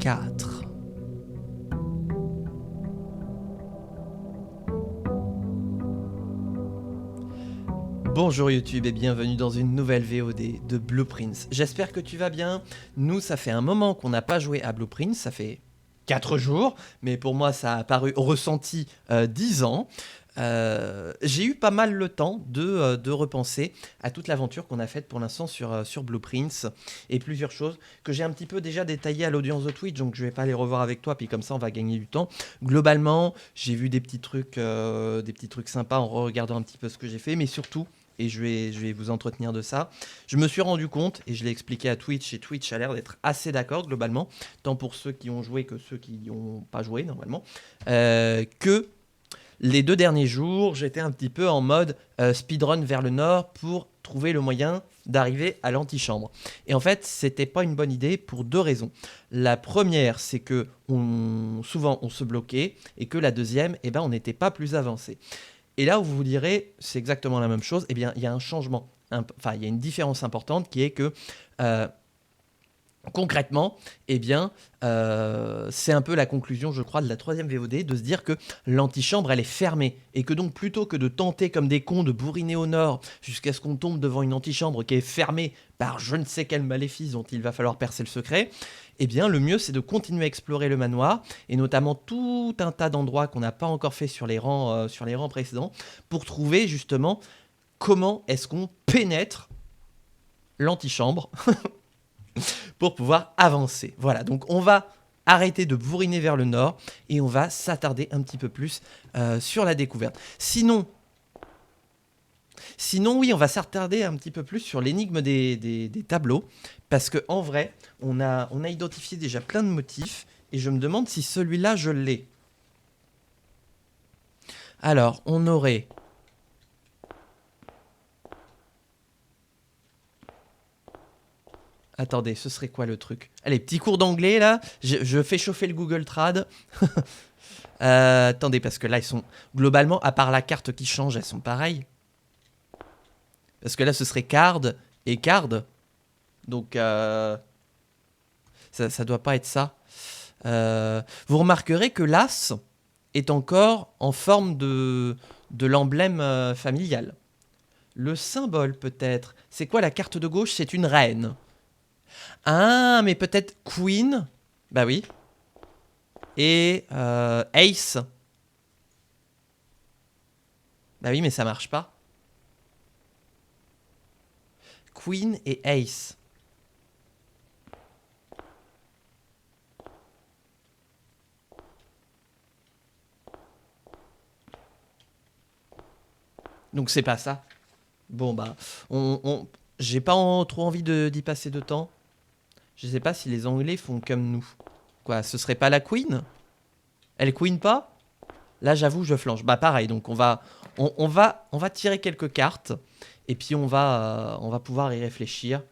4. Bonjour YouTube et bienvenue dans une nouvelle VOD de Blueprints. J'espère que tu vas bien. Nous, ça fait un moment qu'on n'a pas joué à Blueprints, ça fait 4 jours, mais pour moi ça a paru ressenti 10 ans. J'ai eu pas mal le temps de repenser à toute l'aventure qu'on a faite pour l'instant sur Blueprints et plusieurs choses que j'ai un petit peu déjà détaillées à l'audience de Twitch, donc je vais pas les revoir avec toi, puis comme ça on va gagner du temps. Globalement, j'ai vu des petits trucs sympas en regardant un petit peu ce que j'ai fait, mais surtout, et je vais vous entretenir de ça, je me suis rendu compte, et je l'ai expliqué à Twitch, et Twitch a l'air d'être assez d'accord globalement, tant pour ceux qui ont joué que ceux qui n'y ont pas joué normalement, que les 2 derniers jours, j'étais un petit peu en mode speedrun vers le nord pour trouver le moyen d'arriver à l'antichambre. Et en fait, c'était pas une bonne idée pour 2 raisons. La première, c'est que souvent on se bloquait, et que la deuxième, on n'était pas plus avancé. Et là où vous vous direz, c'est exactement la même chose, il y a un changement, il y a une différence importante qui est que concrètement, c'est un peu la conclusion, je crois, de la 3e VOD, de se dire que l'antichambre, elle est fermée. Et que donc, plutôt que de tenter comme des cons de bourriner au nord jusqu'à ce qu'on tombe devant une antichambre qui est fermée par je ne sais quel maléfice dont il va falloir percer le secret, le mieux, c'est de continuer à explorer le manoir, et notamment tout un tas d'endroits qu'on n'a pas encore fait sur les rangs précédents, pour trouver justement comment est-ce qu'on pénètre l'antichambre pour pouvoir avancer. Voilà, donc on va arrêter de bourriner vers le nord et on va s'attarder un petit peu plus sur la découverte. Sinon, oui, on va s'attarder un petit peu plus sur l'énigme des tableaux, parce qu'en vrai, on a identifié déjà plein de motifs, et je me demande si celui-là, je l'ai. Alors, on aurait... Attendez, ce serait quoi le truc? Allez, petit cours d'anglais là, je fais chauffer le Google Trad. Attendez, parce que là, ils sont... Globalement, à part la carte qui change, elles sont pareilles. Parce que là, ce serait card et card. Donc, ça doit pas être ça. Vous remarquerez que l'as est encore en forme de l'emblème familial. Le symbole, peut-être. C'est quoi la carte de gauche? C'est une reine. Ah, mais peut-être Queen. Bah oui. Et Ace. Bah oui, mais ça marche pas. Queen et Ace. Donc c'est pas ça. Bon bah, j'ai pas trop envie d'y passer de temps. Je sais pas si les Anglais font comme nous. Quoi, ce serait pas la Queen? Elle Queen pas? Là, j'avoue, je flanche. Bah pareil, donc on va tirer quelques cartes. Et puis on va pouvoir y réfléchir.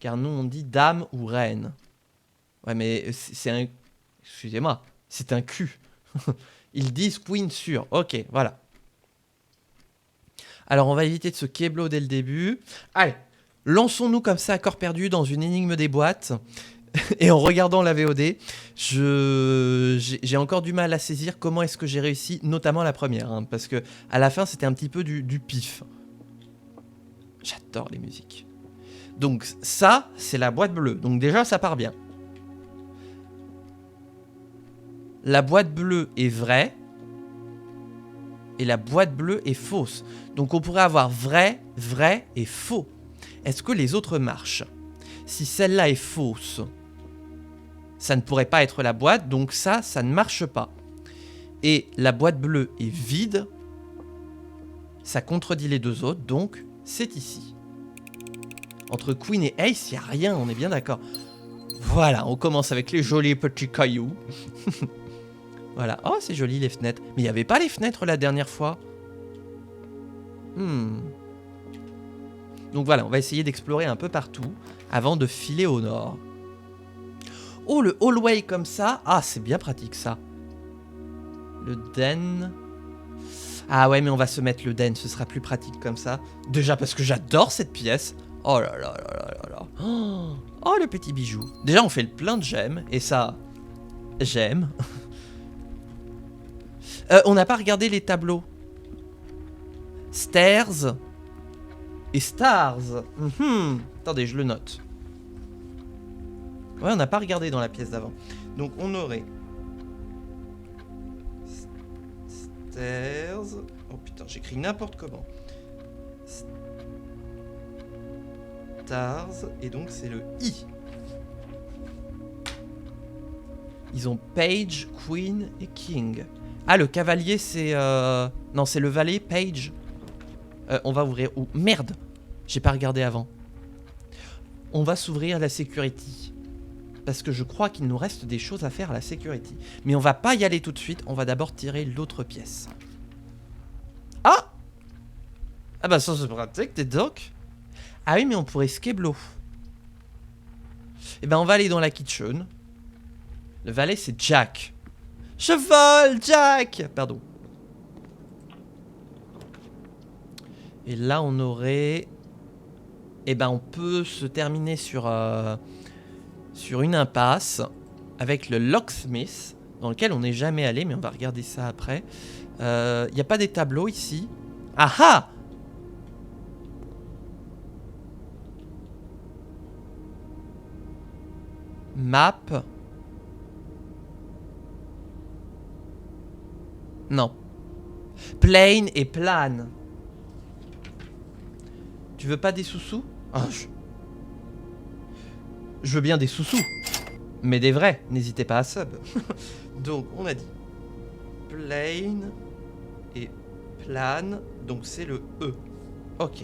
Car nous, on dit dame ou reine. Ouais, mais c'est un... Excusez-moi, c'est un cul. Ils disent Queen sûr. Ok, voilà. Alors, on va éviter de se keblo dès le début. Allez, lançons-nous comme ça à corps perdu dans une énigme des boîtes. Et en regardant la VOD, j'ai encore du mal à saisir comment est-ce que j'ai réussi, notamment la première. Hein, parce que à la fin, c'était un petit peu du pif. J'adore les musiques. Donc ça, c'est la boîte bleue. Donc déjà, ça part bien. La boîte bleue est vraie. Et la boîte bleue est fausse. Donc on pourrait avoir vrai, vrai et faux. Est-ce que les autres marchent? Si celle-là est fausse, ça ne pourrait pas être la boîte, donc ça ne marche pas. Et la boîte bleue est vide, ça contredit les 2 autres, donc c'est ici. Entre Queen et Ace, il n'y a rien, on est bien d'accord. Voilà, on commence avec les jolis petits cailloux. Voilà, oh c'est joli les fenêtres. Mais il n'y avait pas les fenêtres la dernière fois. Donc voilà, on va essayer d'explorer un peu partout avant de filer au nord. Oh, le hallway comme ça. Ah, c'est bien pratique ça. Le den. Ah ouais, mais on va se mettre le den, ce sera plus pratique comme ça. Déjà parce que j'adore cette pièce. Oh là là là là là là. Oh, le petit bijou. Déjà, on fait le plein de gemmes et ça J'aime. On n'a pas regardé les tableaux. Stairs et stars. Attendez, je le note. Ouais, on n'a pas regardé dans la pièce d'avant. Donc on aurait... Stairs... Oh putain, j'écris n'importe comment. Stars... Et donc c'est le I. Ils ont Page, Queen et King. Ah, le cavalier, c'est... Non, c'est le valet, Page. On va ouvrir... Oh, merde! J'ai pas regardé avant. On va s'ouvrir la security. Parce que je crois qu'il nous reste des choses à faire à la security. Mais on va pas y aller tout de suite. On va d'abord tirer l'autre pièce. Ah! Ah bah ça c'est pratique, t'es doc. Ah oui, mais on pourrait skeblo. Eh ben on va aller dans la kitchen. Le valet c'est Jack. Je vole, Jack! Pardon. Et là on aurait... Eh ben on peut se terminer sur une impasse avec le locksmith dans lequel on n'est jamais allé, mais on va regarder ça après. Il n'y a pas des tableaux ici. Ah ah! Map. Non. Plane et plane. Tu veux pas des sous-sous? Ah, je veux bien des sous-sous. Mais des vrais. N'hésitez pas à sub. Donc, on a dit plane et plane. Donc, c'est le E. Ok.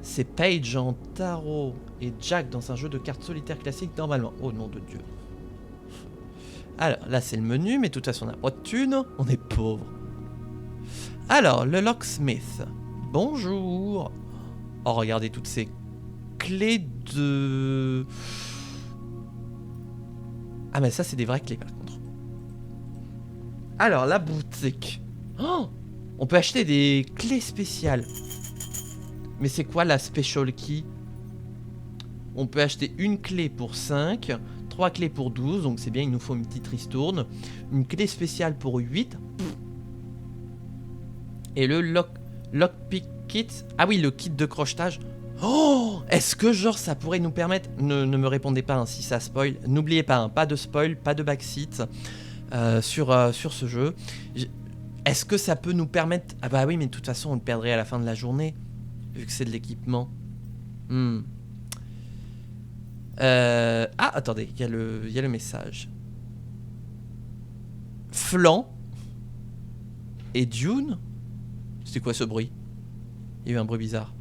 C'est Page en tarot et Jack dans un jeu de cartes solitaire classique normalement. Oh nom de Dieu. Alors, là, c'est le menu, mais de toute façon, on n'a pas de thunes. On est pauvre. Alors, le locksmith. Bonjour. Oh, regardez toutes ces clés de... Ah, mais ça, c'est des vraies clés, par contre. Alors, la boutique. Oh, on peut acheter des clés spéciales. Mais c'est quoi la special key? On peut acheter une clé pour 5, 3 clés pour 12, donc c'est bien, il nous faut une petite ristourne. Une clé spéciale pour 8. Et le lockpick kit. Ah oui, le kit de crochetage. Oh, est-ce que genre ça pourrait nous permettre... Ne me répondez pas hein, si ça spoil. N'oubliez pas, hein, pas de spoil, pas de backseat sur ce jeu. Est-ce que ça peut nous permettre... Ah bah oui, mais de toute façon on le perdrait à la fin de la journée. Vu que c'est de l'équipement. Ah, attendez, il y a le message. Flan et Dune. C'était quoi ce bruit? Il y a eu un bruit bizarre.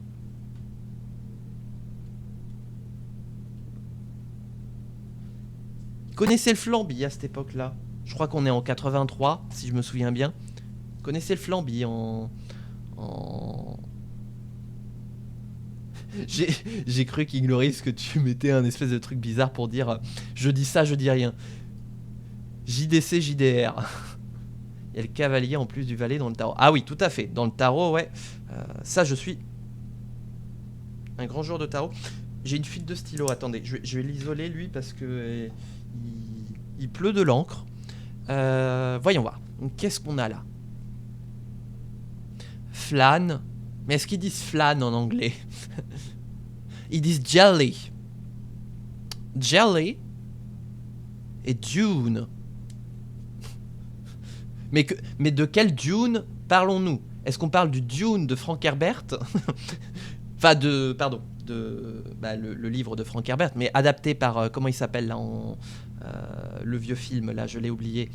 Connaissez le Flamby à cette époque-là? Je crois qu'on est en 83, si je me souviens bien. Connaissez le Flamby en... J'ai cru qu'Ignoris que tu mettais un espèce de truc bizarre pour dire je dis ça, je dis rien. JDC, JDR. Il y a le cavalier en plus du valet dans le tarot. Ah oui, tout à fait. Dans le tarot, ouais. Ça, je suis un grand joueur de tarot. J'ai une fuite de stylo. Attendez, je vais l'isoler lui parce que il pleut de l'encre. Voyons voir. Qu'est-ce qu'on a là? Flan. Mais est-ce qu'ils disent flan en anglais? Ils disent jelly. Jelly et Dune. Mais de quel Dune parlons-nous? Est-ce qu'on parle du Dune de Frank Herbert? Enfin, pardon, le livre de Frank Herbert, mais adapté par, comment il s'appelle là, le vieux film, là, je l'ai oublié.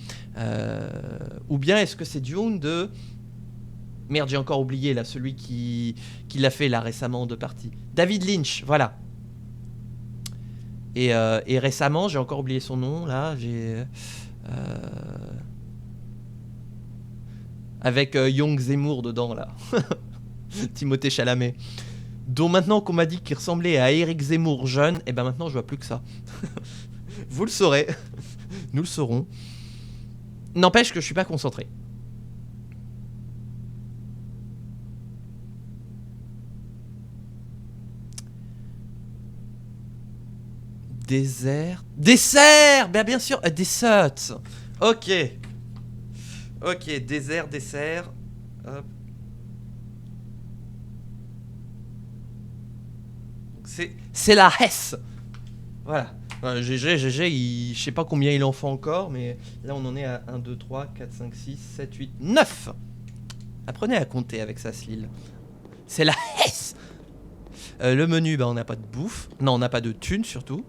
Ou bien est-ce que c'est Dune de... Merde, j'ai encore oublié, là, celui qui l'a fait, là, récemment, en 2 parties. David Lynch, voilà. Et récemment, j'ai encore oublié son nom, là, avec Young Zemmour dedans, là. Timothée Chalamet. Dont maintenant qu'on m'a dit qu'il ressemblait à Eric Zemmour jeune, et ben maintenant je vois plus que ça. Vous le saurez. Nous le saurons. N'empêche que je suis pas concentré. Désert. Dessert. Bien sûr. Dessert. Ok. Ok, dessert. Hop. C'est la Hesse. Voilà. GG, je sais pas combien il en faut encore, mais là on en est à 1, 2, 3, 4, 5, 6, 7, 8, 9. Apprenez à compter avec ça, Slil. C'est la Hesse. Le menu, on n'a pas de bouffe. Non, on n'a pas de thunes surtout.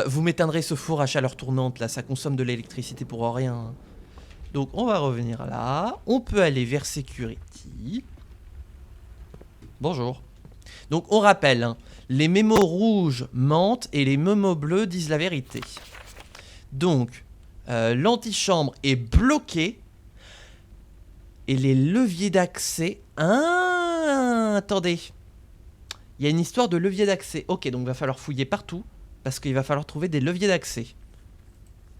Vous m'éteindrez ce four à chaleur tournante, là, ça consomme de l'électricité pour rien. Donc on va revenir là. On peut aller vers Security. Bonjour. Donc on rappelle, hein, les mémos rouges mentent et les mémos bleus disent la vérité. Donc l'antichambre est bloquée et les leviers d'accès... Ah, attendez. Il y a une histoire de levier d'accès. Ok, donc il va falloir fouiller partout parce qu'il va falloir trouver des leviers d'accès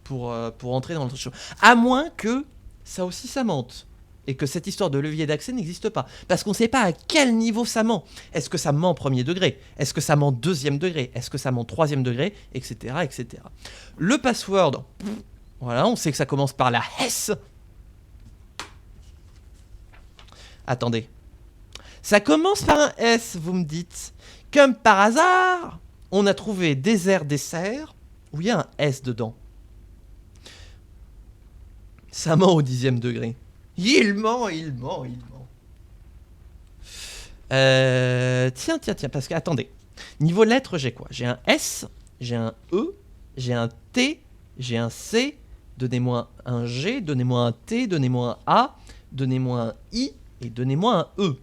pour entrer dans l'antichambre. À moins que ça aussi ça mente. Et que cette histoire de levier d'accès n'existe pas. Parce qu'on ne sait pas à quel niveau ça ment. Est-ce que ça ment premier degré? Est-ce que ça ment deuxième degré? Est-ce que ça ment troisième degré? Etc. etc. Le password, voilà, on sait que ça commence par la S. Attendez. Ça commence par un S, vous me dites. Comme par hasard, on a trouvé dessert où il y a un S dedans. Ça ment au 10e degré. Il ment. Tiens, parce que, attendez. Niveau lettres, j'ai quoi? J'ai un S, j'ai un E, j'ai un T, j'ai un C. Donnez-moi un G, donnez-moi un T, donnez-moi un A, donnez-moi un I et donnez-moi un E.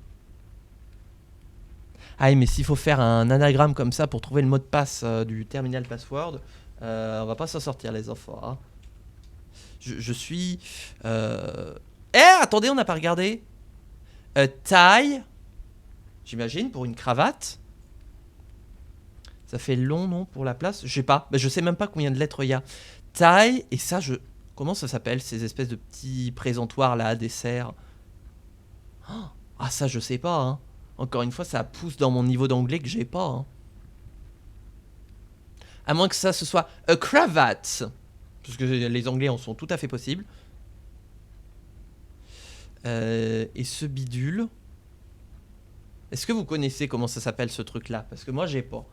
Ah, mais s'il faut faire un anagramme comme ça pour trouver le mot de passe du terminal password, on va pas s'en sortir, les enfants. Hein. Je suis... attendez, on n'a pas regardé. Taille. J'imagine, pour une cravate. Ça fait long, non, pour la place? Je sais pas. Je sais même pas combien de lettres il y a. Taille. Et ça, comment ça s'appelle, ces espèces de petits présentoirs là, à dessert? Ah, ça, je sais pas. Hein. Encore une fois, ça pousse dans mon niveau d'anglais que j'ai pas. Hein. À moins que ça, ce soit a cravate. Parce que les anglais en sont tout à fait possibles. Et ce bidule. Est-ce que vous connaissez comment ça s'appelle ce truc là? Parce que moi j'ai pas.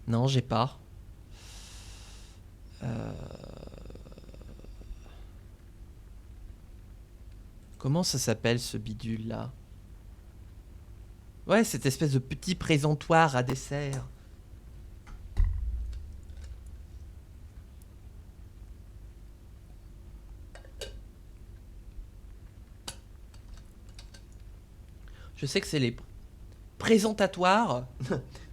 Non, j'ai pas. Comment ça s'appelle ce bidule là? Ouais, cette espèce de petit présentoir à dessert. Je sais que c'est les présentatoires.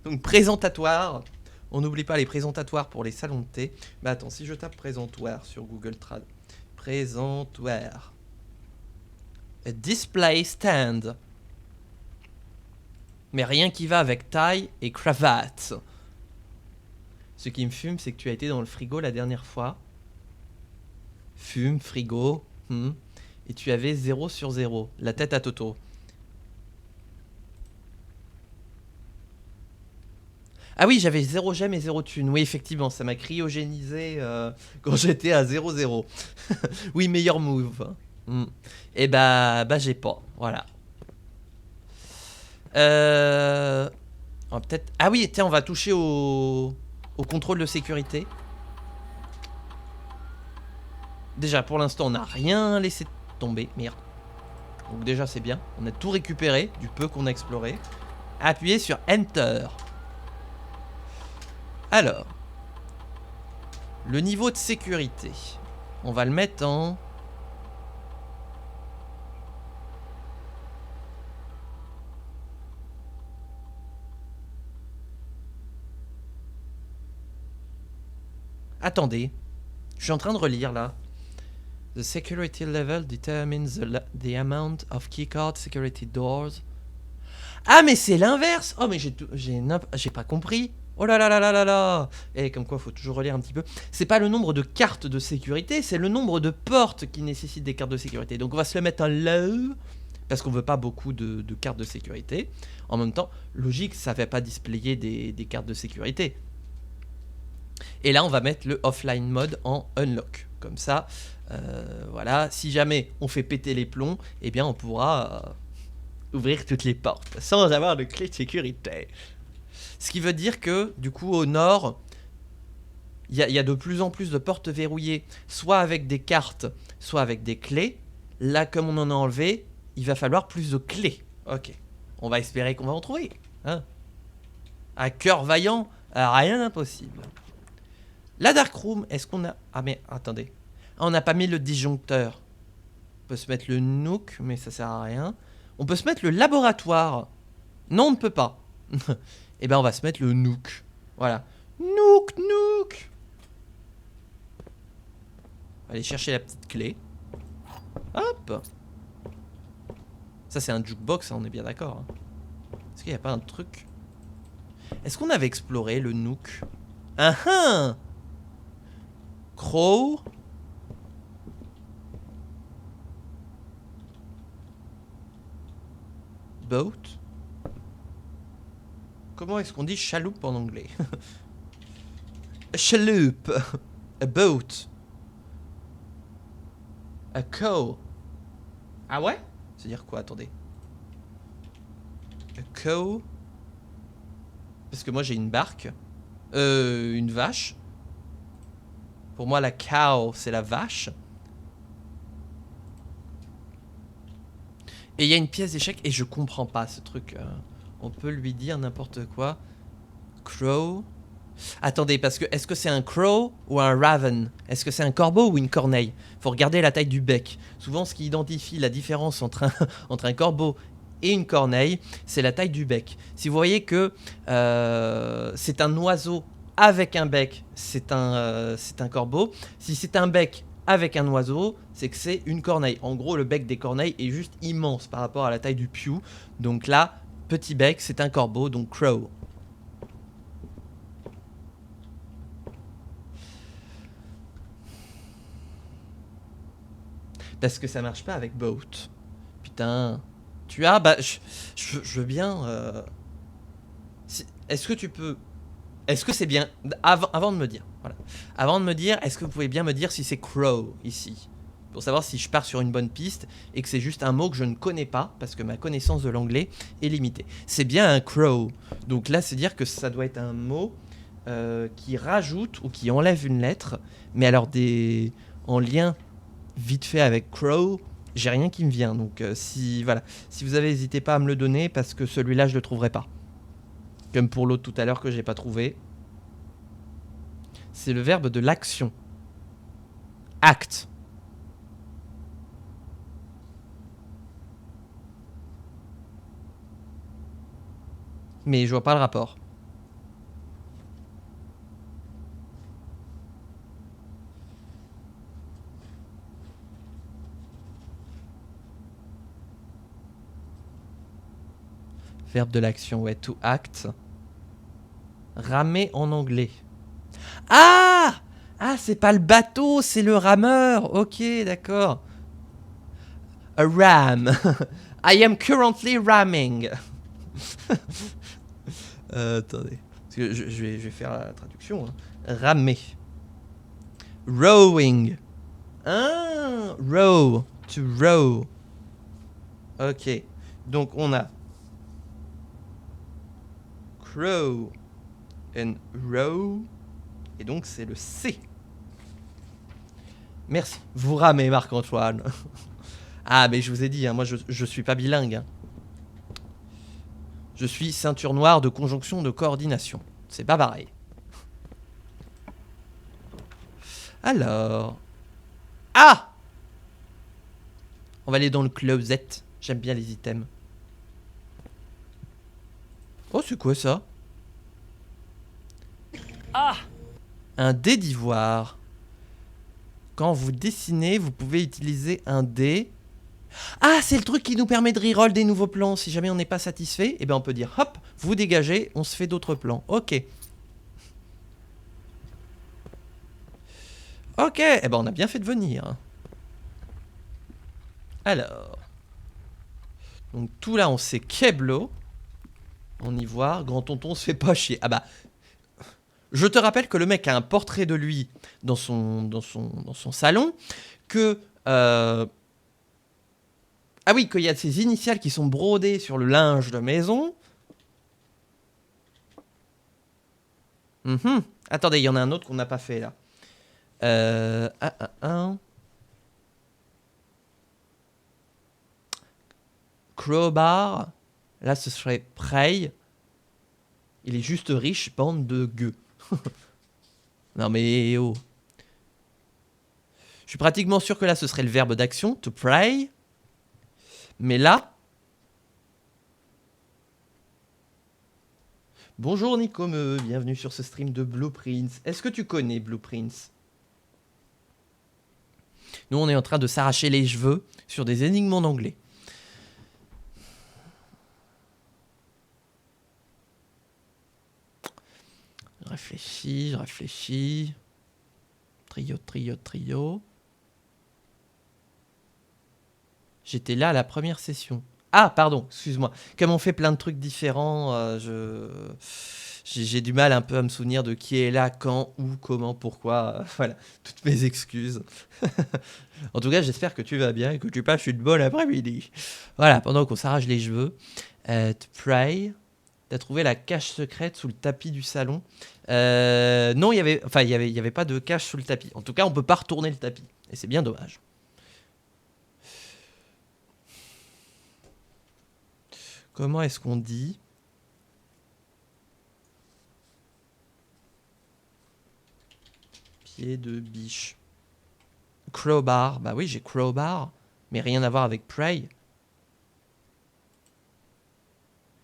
Donc présentatoire. On n'oublie pas les présentatoires pour les salons de thé. Mais attends, si je tape présentoir sur Google Trad. Présentoir. A display stand. Mais rien qui va avec taille et cravate. Ce qui me fume, c'est que tu as été dans le frigo la dernière fois. Fume, frigo. Et tu avais 0 sur 0. La tête à Toto. Ah oui, j'avais 0 gemme et 0 thune. Oui, effectivement, ça m'a cryogénisé quand j'étais à 0-0. Oui, meilleur move. Et bah j'ai pas. Voilà. Peut-être... Ah oui, tiens, on va toucher au contrôle de sécurité. Déjà, pour l'instant, on n'a rien laissé tomber. Merde. Donc déjà, c'est bien. On a tout récupéré du peu qu'on a exploré. Appuyez sur Enter. Alors. Le niveau de sécurité. On va le mettre en... Attendez, je suis en train de relire là. The security level determines the amount of keycard security doors. Ah mais c'est l'inverse. Oh mais j'ai pas compris. Oh là là là là là là. Et comme quoi, faut toujours relire un petit peu. C'est pas le nombre de cartes de sécurité, c'est le nombre de portes qui nécessitent des cartes de sécurité. Donc on va se le mettre en low, parce qu'on veut pas beaucoup de cartes de sécurité. En même temps, logique, ça fait pas displayer des cartes de sécurité. Et là, on va mettre le offline mode en unlock. Comme ça, voilà, si jamais on fait péter les plombs, eh bien on pourra ouvrir toutes les portes sans avoir de clé de sécurité. Ce qui veut dire que, du coup, au nord, il y a de plus en plus de portes verrouillées, soit avec des cartes, soit avec des clés. Là, comme on en a enlevé, il va falloir plus de clés. Ok, on va espérer qu'on va en trouver. Hein, à cœur vaillant, rien d'impossible. La Dark Room, est-ce qu'on a... Ah mais attendez, on n'a pas mis le disjoncteur. On peut se mettre le Nook, mais ça sert à rien. On peut se mettre le laboratoire. Non, on ne peut pas. Eh ben on va se mettre le Nook. Voilà. Nook. Allez chercher la petite clé. Hop. Ça c'est un jukebox, on est bien d'accord. Est-ce qu'il n'y a pas un truc? Est-ce qu'on avait exploré le Nook? Crow. Boat. Comment est-ce qu'on dit chaloupe en anglais? A chaloupe. A boat. A cow. Ah ouais? C'est-à-dire quoi? Attendez. A cow. Parce que moi j'ai une barque. Une vache. Pour moi la cow c'est la vache. Et il y a une pièce d'échec et je comprends pas ce truc. On peut lui dire n'importe quoi. Crow. Attendez, parce que est-ce que c'est un crow ou un raven? Est-ce que c'est un corbeau ou une corneille? Faut regarder la taille du bec. Souvent, ce qui identifie la différence entre un corbeau et une corneille, c'est la taille du bec. Si vous voyez que c'est un oiseau avec un bec, c'est un corbeau. Si c'est un bec avec un oiseau, c'est que c'est une corneille. En gros, le bec des corneilles est juste immense par rapport à la taille du piou. Donc là, petit bec, c'est un corbeau, donc crow. Parce que ça marche pas avec boat. Putain. Tu as... Bah, je veux bien... Est-ce que tu peux... Est-ce que c'est bien... Avant de me dire, voilà. Avant de me dire, est-ce que vous pouvez bien me dire si c'est crow, ici? Pour savoir si je pars sur une bonne piste et que c'est juste un mot que je ne connais pas, parce que ma connaissance de l'anglais est limitée. C'est bien un crow. Donc là, c'est dire que ça doit être un mot qui rajoute ou qui enlève une lettre. Mais alors, en lien... vite fait avec crow, j'ai rien qui me vient. Donc si vous avez, n'hésitez pas à me le donner parce que celui-là je le trouverai pas. Comme pour l'autre tout à l'heure que j'ai pas trouvé. C'est le verbe de l'action. Act. Mais je vois pas le rapport. Verbe de l'action, ouais, to act. Ramer en anglais. Ah! Ah, c'est pas le bateau, c'est le rameur. Ok, d'accord. A ram. I am currently ramming. Attendez. Parce que je vais faire la traduction. Hein. Ramer. Rowing. Ah, row. To row. Ok. Donc on a crow and row. Et donc c'est le C. Merci. Vous ramez, Marc-Antoine. Ah, mais je vous ai dit, hein, moi je suis pas bilingue. Hein. Je suis ceinture noire de conjonction de coordination. C'est pas pareil. Alors. Ah! On va aller dans le closet. J'aime bien les items. Oh, c'est quoi ça? Ah! Un dé d'ivoire. Quand vous dessinez, vous pouvez utiliser un dé. Ah, c'est le truc qui nous permet de reroll des nouveaux plans. Si jamais on n'est pas satisfait, eh ben on peut dire hop, vous dégagez, on se fait d'autres plans. Ok. Ok, eh ben on a bien fait de venir. Alors. Donc tout là, on sait Keblo. En ivoire, grand tonton se fait pas chier. Ah bah. Je te rappelle que le mec a un portrait de lui dans son salon. Que. Ah oui, qu'il y a ses initiales qui sont brodées sur le linge de maison. Attendez, il y en a un autre qu'on n'a pas fait là. Crowbar. Là, ce serait Prey. Il est juste riche, bande de gueux. Non mais oh. Je suis pratiquement sûr que là, ce serait le verbe d'action, to pray. Mais là... Bonjour Nicomeux, bienvenue sur ce stream de Blueprints. Est-ce que tu connais Blueprints? Nous, on est en train de s'arracher les cheveux sur des énigmes en anglais. Je réfléchis. Trio. J'étais là à la première session. Ah, pardon, excuse-moi. Comme on fait plein de trucs différents, j'ai du mal un peu à me souvenir de qui est là, quand, où, comment, pourquoi. Voilà, toutes mes excuses. En tout cas, j'espère que tu vas bien et que tu passes une bonne après-midi. Voilà, pendant qu'on s'arrache les cheveux. To pray. T'as trouvé la cache secrète sous le tapis du salon. Non, il y avait pas de cache sous le tapis. En tout cas, on peut pas retourner le tapis. Et c'est bien dommage. Comment est-ce qu'on dit? Pied de biche. Crowbar. Bah oui, j'ai crowbar. Mais rien à voir avec prey.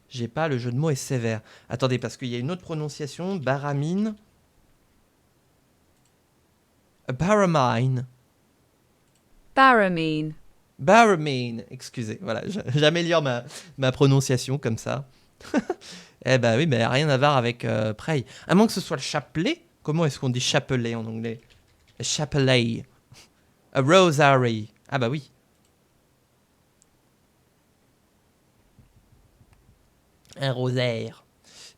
J'ai pas, le jeu de mots est sévère. Attendez, parce qu'il y a une autre prononciation. Baramine. Baramine. Baramine. Baramine. Excusez, voilà, j'améliore ma prononciation comme ça. Eh bah oui, mais rien à voir avec prey. À moins que ce soit le chapelet. Comment est-ce qu'on dit chapelet en anglais? Chapelet. A rosary. Ah bah oui. Un rosaire.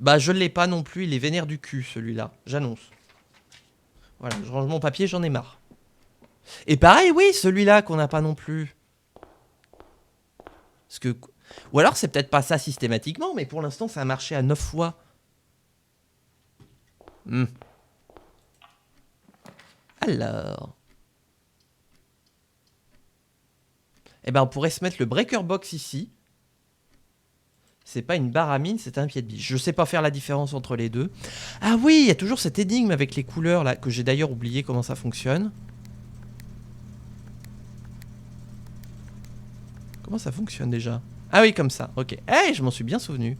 Bah je l'ai pas non plus, il est vénère du cul celui-là, j'annonce. Voilà, je range mon papier, j'en ai marre. Et pareil, oui, celui-là qu'on n'a pas non plus. Parce que... Ou alors c'est peut-être pas ça systématiquement, mais pour l'instant ça a marché à 9 fois. Alors... Eh ben on pourrait se mettre le breaker box ici. C'est pas une baramine, c'est un pied de biche. Je sais pas faire la différence entre les deux. Ah oui, il y a toujours cette énigme avec les couleurs là, que j'ai d'ailleurs oublié comment ça fonctionne. Comment ça fonctionne déjà? Ah oui, comme ça, ok. Hey, je m'en suis bien souvenu.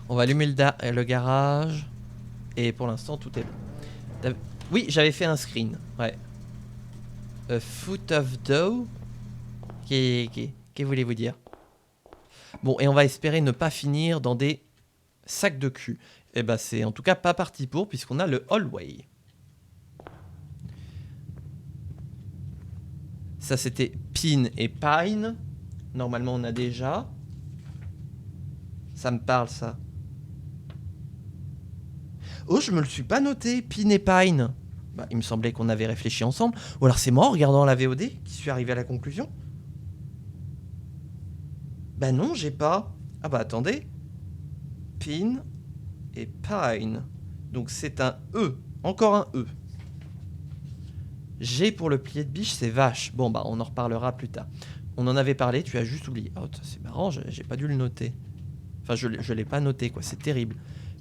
On va allumer le garage. Et pour l'instant, tout est bon. Oui, j'avais fait un screen. Ouais. A foot of dough. Que voulez-vous dire? Bon, et on va espérer ne pas finir dans des sacs de cul. Et bah, c'est en tout cas pas parti pour, puisqu'on a le hallway. Ça, c'était pin et pine. Normalement, on a déjà. Ça me parle, ça. Oh, je me le suis pas noté, pin et pine. Bah, il me semblait qu'on avait réfléchi ensemble. Ou alors c'est moi, en regardant la VOD, qui suis arrivé à la conclusion. Bah non, j'ai pas. Ah bah attendez. Pin et pine. Donc c'est un E. Encore un E. G pour le pied de biche, c'est vache. Bon bah on en reparlera plus tard. On en avait parlé, tu as juste oublié. Oh, c'est marrant, j'ai pas dû le noter. Enfin, je l'ai pas noté, quoi. C'est terrible.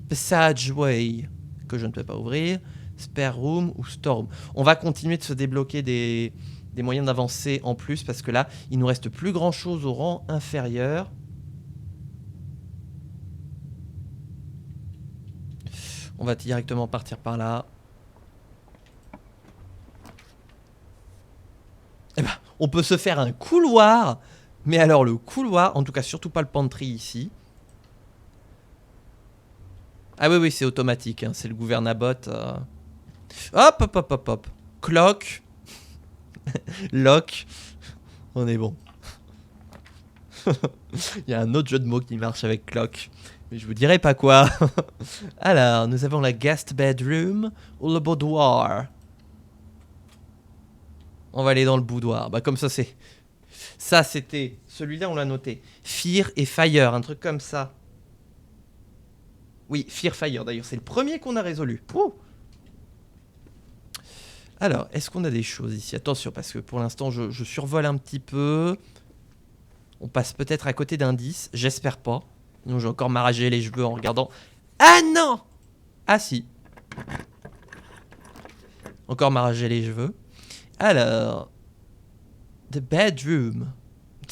Passageway, que je ne peux pas ouvrir. Spare room ou storm. On va continuer de se débloquer des des moyens d'avancer en plus, parce que là, il nous reste plus grand chose au rang inférieur. On va directement partir par là. Eh ben, on peut se faire un couloir. Mais alors le couloir, en tout cas surtout pas le pantry ici. Ah oui, oui, c'est automatique, hein, c'est le gouvernabot. Hop, hop, hop, hop, hop. Clock. Lock. On est bon. Il y a un autre jeu de mots qui marche avec clock. Mais je vous dirai pas quoi. Alors, nous avons la guest bedroom ou le boudoir. On va aller dans le boudoir. Bah comme ça c'est... Ça c'était... Celui-là on l'a noté. Fear et Fire, un truc comme ça. Oui, Fear Fire d'ailleurs. C'est le premier qu'on a résolu. Ouh. Alors, est-ce qu'on a des choses ici? Attention, parce que pour l'instant je survole un petit peu. On passe peut-être à côté d'indices. J'espère pas. Sinon j'ai encore m'arracher les cheveux en regardant. Ah non! Ah si. Encore m'arracher les cheveux. Alors, the bedroom.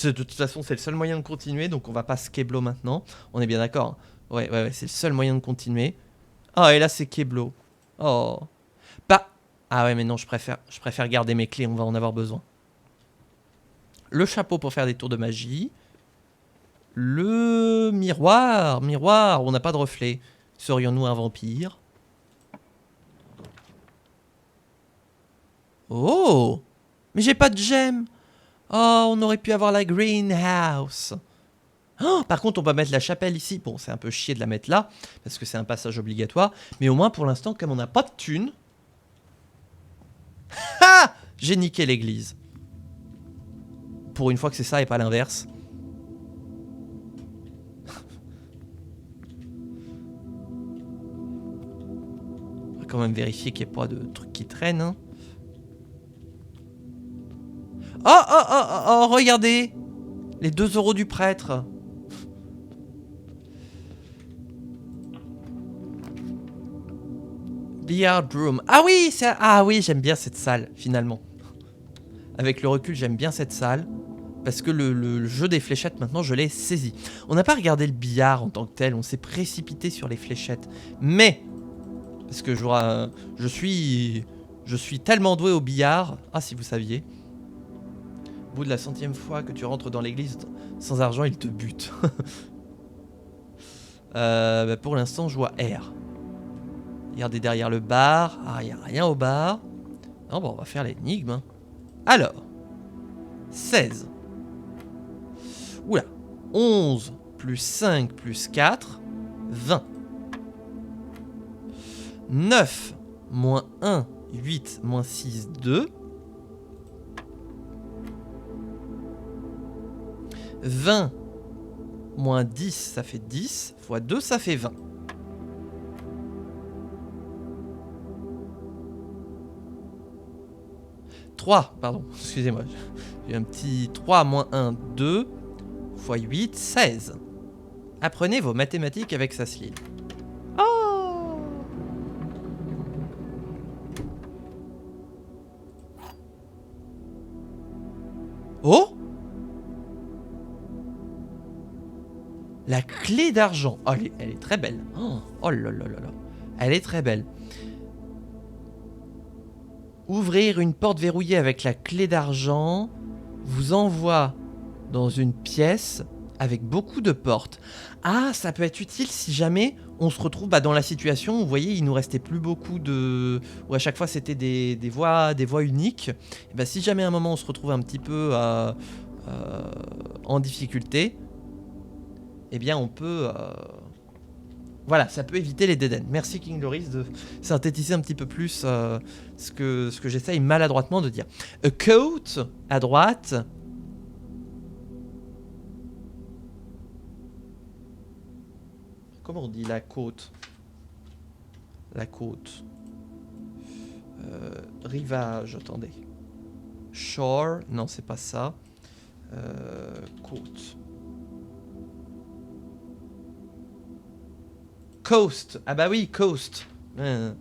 De toute façon, c'est le seul moyen de continuer, donc on va pas Keblo maintenant. On est bien d'accord. Ouais, ouais, ouais, c'est le seul moyen de continuer. Oh, et là, c'est Keblo. Oh. Pas. Ah ouais, mais non, je préfère garder mes clés, on va en avoir besoin. Le chapeau pour faire des tours de magie. Le miroir. Miroir, on n'a pas de reflet. Serions-nous un vampire? Oh! Mais j'ai pas de gemme! Oh, on aurait pu avoir la greenhouse. Oh, par contre, on va mettre la chapelle ici. Bon, c'est un peu chier de la mettre là, parce que c'est un passage obligatoire. Mais au moins, pour l'instant, comme on n'a pas de thunes... Ah! J'ai niqué l'église. Pour une fois que c'est ça et pas l'inverse. On va quand même vérifier qu'il n'y ait pas de trucs qui traînent. Hein. Oh, oh, oh, oh, oh, regardez! Les 2 € du prêtre. Billiard room. Ah oui, ah oui, j'aime bien cette salle, finalement. Avec le recul, j'aime bien cette salle. Parce que le jeu des fléchettes, maintenant, je l'ai saisi. On n'a pas regardé le billard en tant que tel. On s'est précipité sur les fléchettes. Mais, parce que je suis tellement doué au billard. Ah, si vous saviez. Au bout de la 100e fois que tu rentres dans l'église sans argent, il te bute. Bah pour l'instant, je vois R. Regardez derrière le bar. Ah, il n'y a rien au bar. Non, bon, on va faire l'énigme. Hein. Alors, 16. Oula. 11 plus 5 plus 4, 20. 9 moins 1, 8 moins 6, 2. 20 moins 10, ça fait 10. Fois 2, ça fait 20. Pardon, excusez-moi. J'ai un petit 3 moins 1, 2. Fois 8, 16. Apprenez vos mathématiques avec Saslil. Oh! Oh! La clé d'argent. Oh, elle est très belle. Oh là là là là. Elle est très belle. Ouvrir une porte verrouillée avec la clé d'argent vous envoie dans une pièce avec beaucoup de portes. Ah, ça peut être utile si jamais on se retrouve dans la situation où, vous voyez, il nous restait plus beaucoup de... où à chaque fois c'était des voies uniques. Et ben, si jamais à un moment on se retrouve un petit peu en difficulté, eh bien on peut... Voilà, ça peut éviter les dead ends. Merci King Loris de synthétiser un petit peu plus ce que j'essaye maladroitement de dire. A coat à droite. Comment on dit la côte? La côte. Rivage, attendez. Shore, non c'est pas ça. Côte. Coast. Ah bah oui, coast. Non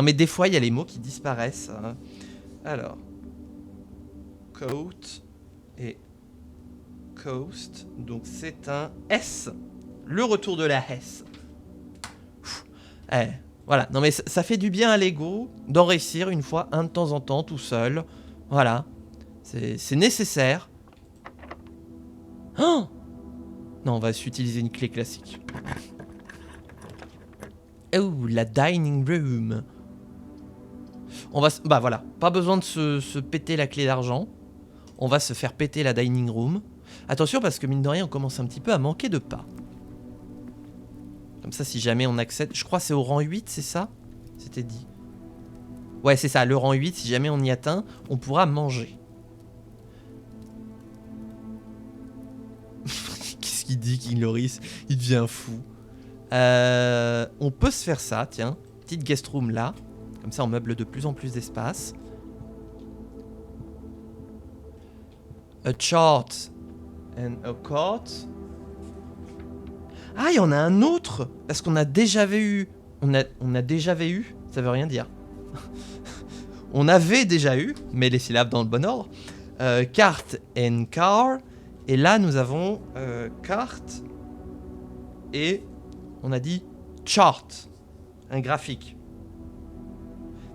mais des fois il y a les mots qui disparaissent. Hein. Alors. coat et coast. Donc c'est un S. Le retour de la S. Eh, voilà. Non mais ça fait du bien à l'ego d'en réussir une fois, un de temps en temps, tout seul. Voilà. C'est nécessaire. Oh non, on va utiliser une clé classique. Oh, la dining room. On va... Bah voilà, pas besoin de se péter la clé d'argent. On va se faire péter la dining room. Attention parce que mine de rien, on commence un petit peu à manquer de pas. Comme ça, si jamais on accède... Je crois que c'est au rang 8, c'est ça? C'était dit. Ouais, c'est ça, le rang 8, si jamais on y atteint, on pourra manger. Qu'est-ce qu'il dit, King Loris? Il devient fou. On peut se faire ça, tiens. Petite guest room là. Comme ça, on meuble de plus en plus d'espace. A chart and a cart. Ah, il y en a un autre. Parce qu'on a déjà vu. On a déjà vu. Ça veut rien dire. On avait déjà eu, mais les syllabes dans le bon ordre. Cart and car. Et là, nous avons carte et on a dit chart, un graphique.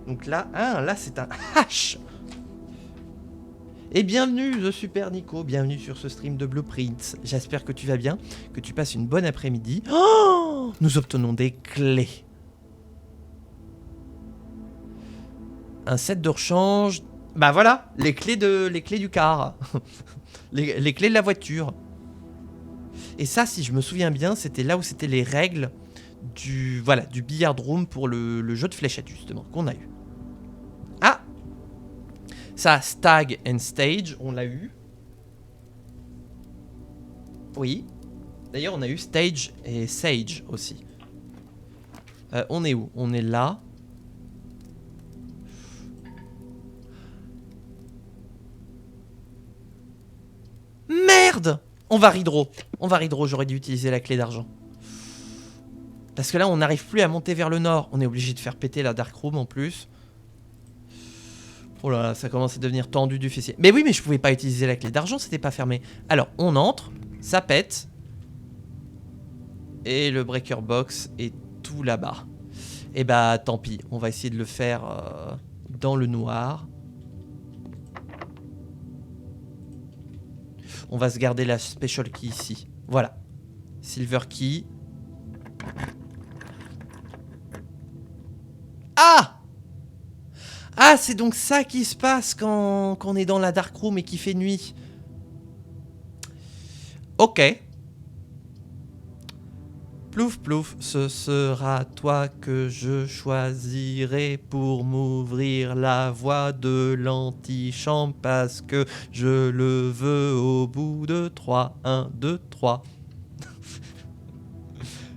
Donc là, là c'est un H. Et bienvenue, The Super Nico, bienvenue sur ce stream de Blueprints. J'espère que tu vas bien, que tu passes une bonne après-midi. Oh, nous obtenons des clés. Un set de rechange. Bah voilà, les clés du car. les clés de la voiture. Et ça, si je me souviens bien, c'était là où c'était les règles du billard room pour le jeu de fléchettes, justement, qu'on a eu. Ah! Ça, Stag and Stage, on l'a eu. Oui. D'ailleurs, on a eu Stage et Sage aussi. On est où? On est là. Merde! On va redraw. J'aurais dû utiliser la clé d'argent. Parce que là, on n'arrive plus à monter vers le nord. On est obligé de faire péter la Dark Room en plus. Oh là là, ça commence à devenir tendu du fessier. Mais oui, mais je pouvais pas utiliser la clé d'argent, c'était pas fermé. Alors, on entre, ça pète. Et le breaker box est tout là-bas. Et bah, tant pis. On va essayer de le faire dans le noir. On va se garder la special key ici. Voilà. Silver key. Ah! Ah, c'est donc ça qui se passe quand on est dans la dark room et qu'il fait nuit. Ok. Plouf plouf, ce sera toi que je choisirai pour m'ouvrir la voie de l'antichambre parce que je le veux au bout de 3. 1, 2, 3.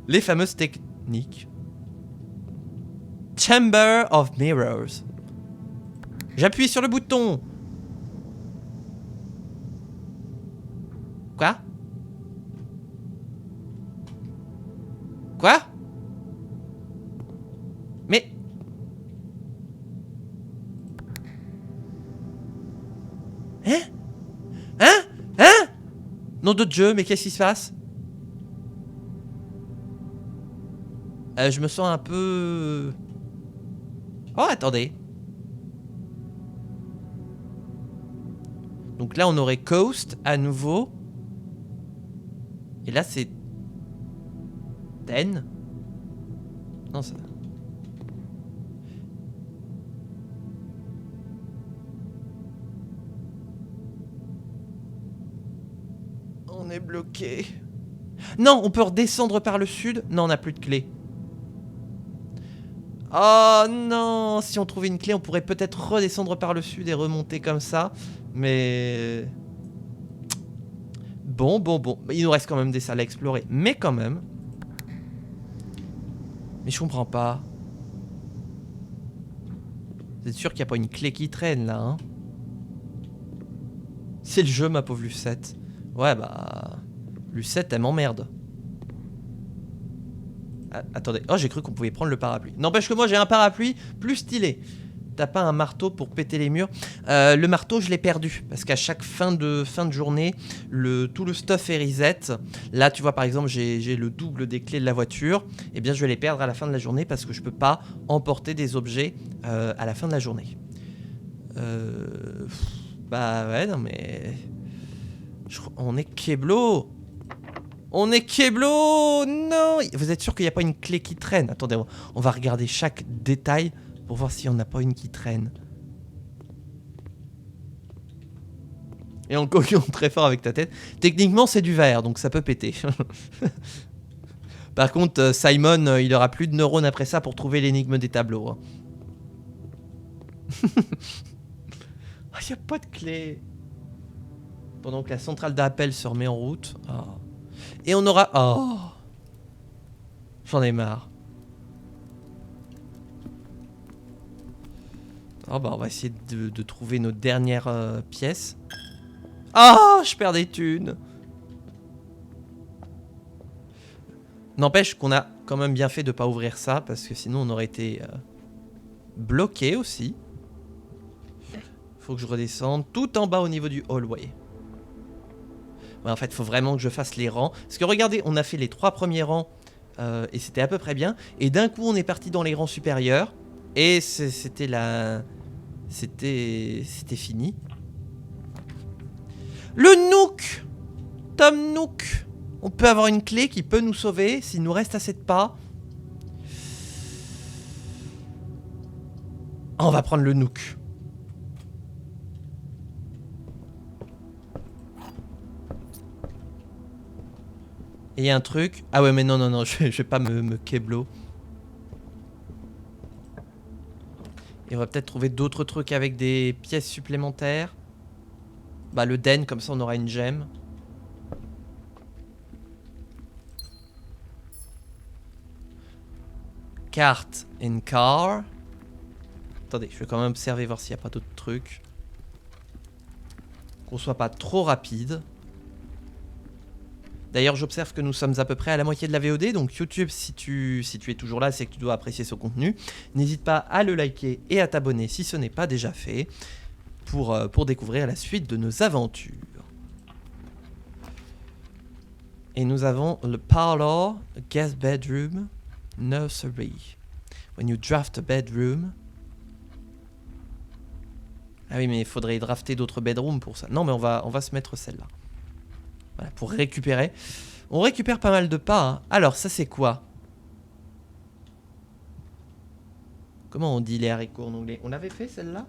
Les fameuses techniques. Chamber of Mirrors. J'appuie sur le bouton. Quoi? Quoi? Mais... Hein? Hein? Hein? Nom de Dieu, mais qu'est-ce qui se passe? Je me sens un peu... Oh, attendez. Donc là, on aurait Coast à nouveau. Et là, c'est... Ten. Non, ça... On est bloqué. Non, on peut redescendre par le sud. Non, on n'a plus de clé. Oh non, si on trouvait une clé, on pourrait peut-être redescendre par le sud et remonter comme ça. Mais... Bon. Il nous reste quand même des salles à explorer. Mais quand même... Mais je comprends pas. Vous êtes sûr qu'il n'y a pas une clé qui traîne là, hein? C'est le jeu, ma pauvre Lucette. Ouais, bah... Lucette, elle m'emmerde. Ah, attendez. Oh, j'ai cru qu'on pouvait prendre le parapluie. N'empêche que moi, j'ai un parapluie plus stylé. T'as pas un marteau pour péter les murs? Le marteau, je l'ai perdu. Parce qu'à chaque fin de journée, tout le stuff est reset. Là, tu vois, par exemple, j'ai le double des clés de la voiture. Eh bien, je vais les perdre à la fin de la journée parce que je peux pas emporter des objets à la fin de la journée. Bah ouais, non mais... On est Keblo. On est Keblo. Non. Vous êtes sûr qu'il n'y a pas une clé qui traîne? Attendez, on va regarder chaque détail pour voir s'il n'y en a pas une qui traîne. Et en coquillant très fort avec ta tête. Techniquement, c'est du verre, donc ça peut péter. Par contre, Simon, il aura plus de neurones après ça pour trouver l'énigme des tableaux. Hein. Oh, y a pas de clé. Pendant que la centrale d'appel se remet en route. Oh. Et on aura... Oh. J'en ai marre. Oh bah on va essayer de trouver nos dernières pièces. Ah, je perds des thunes. N'empêche qu'on a quand même bien fait de pas ouvrir ça parce que sinon on aurait été bloqué aussi. Faut que je redescende tout en bas au niveau du hallway. Ouais, en fait, faut vraiment que je fasse les rangs. Parce que regardez, on a fait les 3 premiers rangs et c'était à peu près bien. Et d'un coup, on est parti dans les rangs supérieurs et c'était la... C'était fini. Le Nook! Tom Nook! On peut avoir une clé qui peut nous sauver s'il nous reste assez de pas. On va prendre le Nook. Et il y a un truc... Ah ouais mais non, je vais pas me keblo. Et on va peut-être trouver d'autres trucs avec des pièces supplémentaires. Bah le den, comme ça on aura une gemme. Carte and car. Attendez, je vais quand même observer voir s'il n'y a pas d'autres trucs. Qu'on soit pas trop rapide. D'ailleurs, j'observe que nous sommes à peu près à la moitié de la VOD. Donc YouTube, si tu es toujours là, c'est que tu dois apprécier ce contenu. N'hésite pas à le liker et à t'abonner si ce n'est pas déjà fait. Pour découvrir la suite de nos aventures. Et nous avons le parlor, guest bedroom, nursery. When you draft a bedroom... Ah oui, mais il faudrait drafter d'autres bedrooms pour ça. Non, mais on va se mettre celle-là. Voilà, pour récupérer. On récupère pas mal de pas. Hein. Alors, ça c'est quoi? Comment on dit les haricots en anglais? On avait fait celle-là?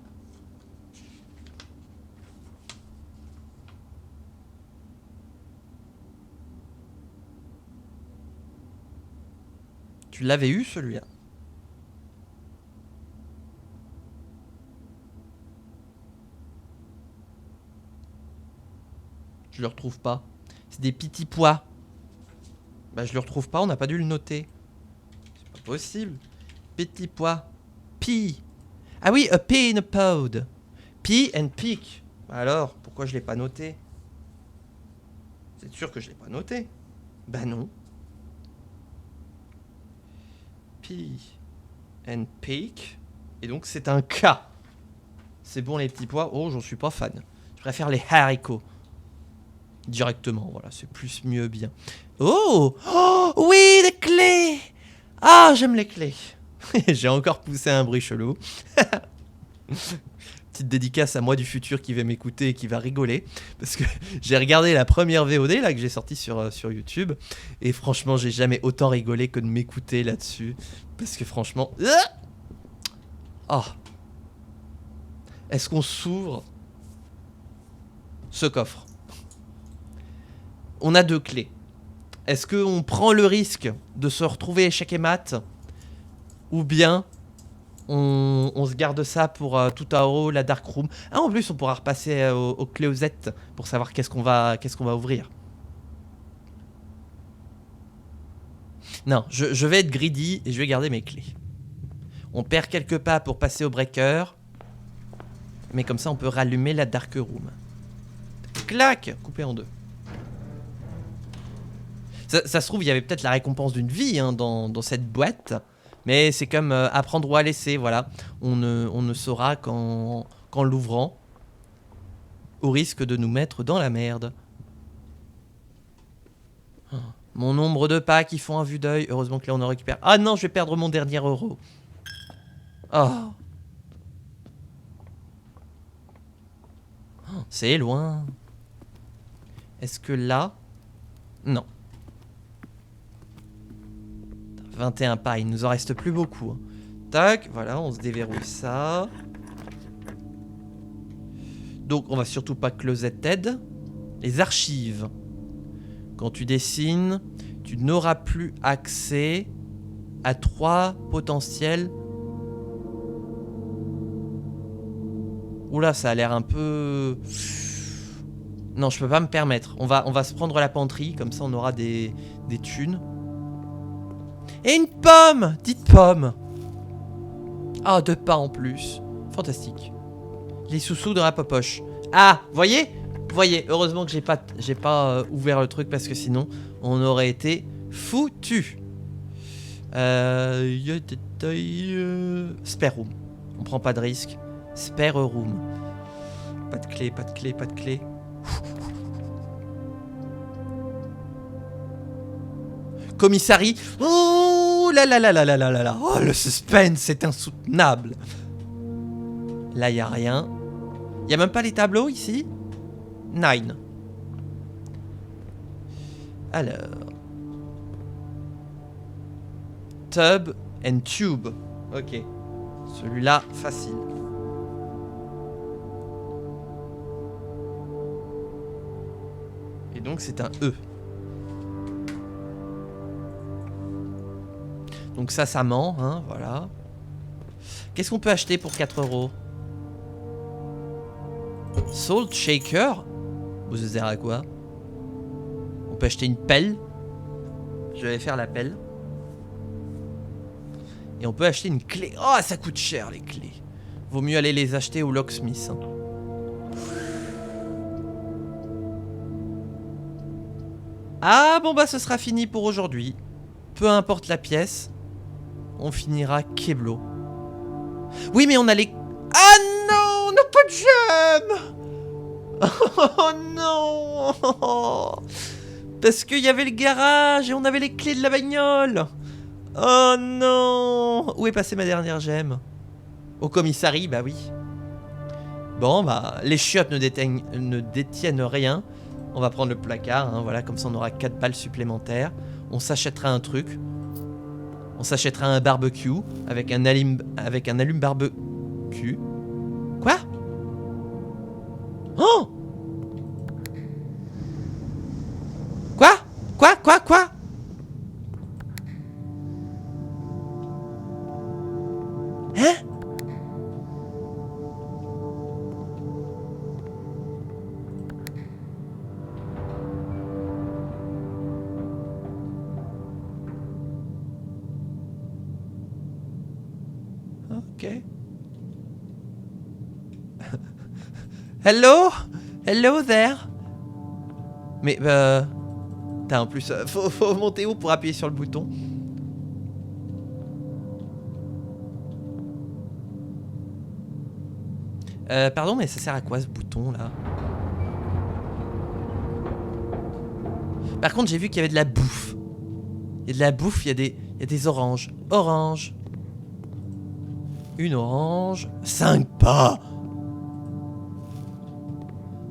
Tu l'avais eu celui-là? Je le retrouve pas. C'est des petits pois. Bah je le retrouve pas, on n'a pas dû le noter. C'est pas possible. Petits pois. Pea. Ah oui, a pea in a pod. Pea and peak. Alors, pourquoi je l'ai pas noté? C'est sûr que je l'ai pas noté. Bah non. Pea and peak. Et donc c'est un K. C'est bon les petits pois. Oh, j'en suis pas fan. Je préfère les haricots. Directement, voilà, c'est plus mieux bien. Oh, oh oui, les clés. Ah, j'aime les clés. J'ai encore poussé un bruit chelou. Petite dédicace à moi du futur qui va m'écouter et qui va rigoler. Parce que j'ai regardé la première VOD là, que j'ai sortie sur YouTube. Et franchement, j'ai jamais autant rigolé que de m'écouter là-dessus. Parce que franchement... Oh. Est-ce qu'on s'ouvre ce coffre? On a 2 clés. Est-ce qu'on prend le risque de se retrouver échec et mat? Ou bien on se garde ça pour tout à haut, la dark room. Ah, en plus, on pourra repasser au closet pour savoir qu'est-ce qu'on va ouvrir. Non, je vais être greedy et je vais garder mes clés. On perd quelques pas pour passer au breaker. Mais comme ça, on peut rallumer la dark room. Clac! Coupé en 2. Ça se trouve, il y avait peut-être la récompense d'une vie hein, dans cette boîte. Mais c'est comme apprendre ou à laisser, voilà. On ne saura qu'en l'ouvrant, au risque de nous mettre dans la merde. Mon nombre de pas qui font un vue d'œil. Heureusement que là on en récupère. Ah non, je vais perdre mon dernier euro. Oh. C'est loin. Est-ce que là... Non. 21 pas, il nous en reste plus beaucoup. Hein. Tac, voilà, on se déverrouille ça. Donc on va surtout pas closeted. Les archives. Quand tu dessines, tu n'auras plus accès à 3 potentiels. Oula, ça a l'air un peu... Non, je peux pas me permettre. On va se prendre la penderie, comme ça on aura des thunes. Et une pomme! Dites pomme! Ah, 2 pas en plus. Fantastique. Les sous-sous dans la popoche. Ah, voyez? Voyez, heureusement que j'ai pas ouvert le truc parce que sinon on aurait été foutu. Spare room. On prend pas de risque. Spare room. Pas de clé, pas de clé, pas de clé. Commissariat. Oh là là là là là là là là. Oh, le suspense, c'est insoutenable. Là, y a rien. Y a même pas les tableaux ici. 9. Alors. Tub and tube. Ok. Celui-là, facile. Et donc, c'est un E. Donc ça ment, hein, voilà. Qu'est-ce qu'on peut acheter pour 4 euros? Salt shaker? Vous sert à quoi? On peut acheter une pelle. Je vais faire la pelle. Et on peut acheter une clé. Oh, ça coûte cher les clés. Vaut mieux aller les acheter au locksmith. Hein. Ah bon bah ce sera fini pour aujourd'hui. Peu importe la pièce. On finira Keblo. Oui, mais on a les... Ah non, on n'a pas de gemmes. Oh non. Parce qu'il y avait le garage et on avait les clés de la bagnole. Oh non. Où est passée ma dernière gemme? Au commissariat, bah oui. Bon, bah, les chiottes ne détiennent rien. On va prendre le placard, hein, voilà, comme ça on aura 4 balles supplémentaires. On s'achètera un truc. On s'achètera un barbecue avec un allume barbecue. Quoi? Oh! Quoi? Hein? Ok. Hello there. Mais t'as en plus, faut monter où pour appuyer sur le bouton? Pardon, mais ça sert à quoi ce bouton là? Par contre, j'ai vu qu'il y avait de la bouffe. Il y a de la bouffe, il y a des oranges. Orange. Une orange. 5 pas.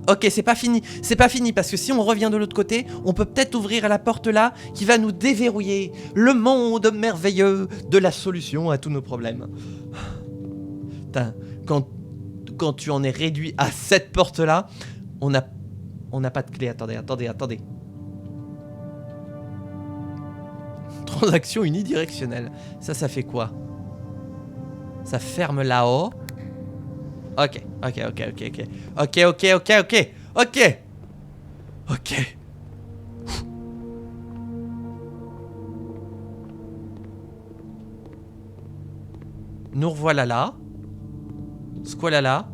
Ok, c'est pas fini. C'est pas fini parce que si on revient de l'autre côté, on peut peut-être ouvrir la porte là qui va nous déverrouiller le monde merveilleux de la solution à tous nos problèmes. Putain, quand tu en es réduit à cette porte là, on n'a pas de clé. Attendez. Transaction unidirectionnelle. Ça fait quoi? Ça ferme là-haut. Ok. Nous revoilà là. Squalala.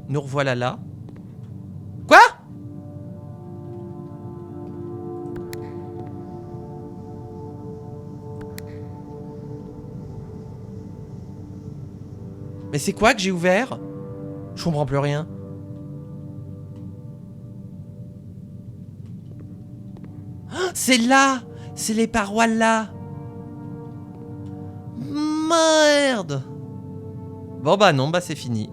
Nous revoilà là. Quoi? Mais c'est quoi que j'ai ouvert? Je comprends plus rien. Ah, c'est là! C'est les parois là! Merde! Bon bah non, bah c'est fini.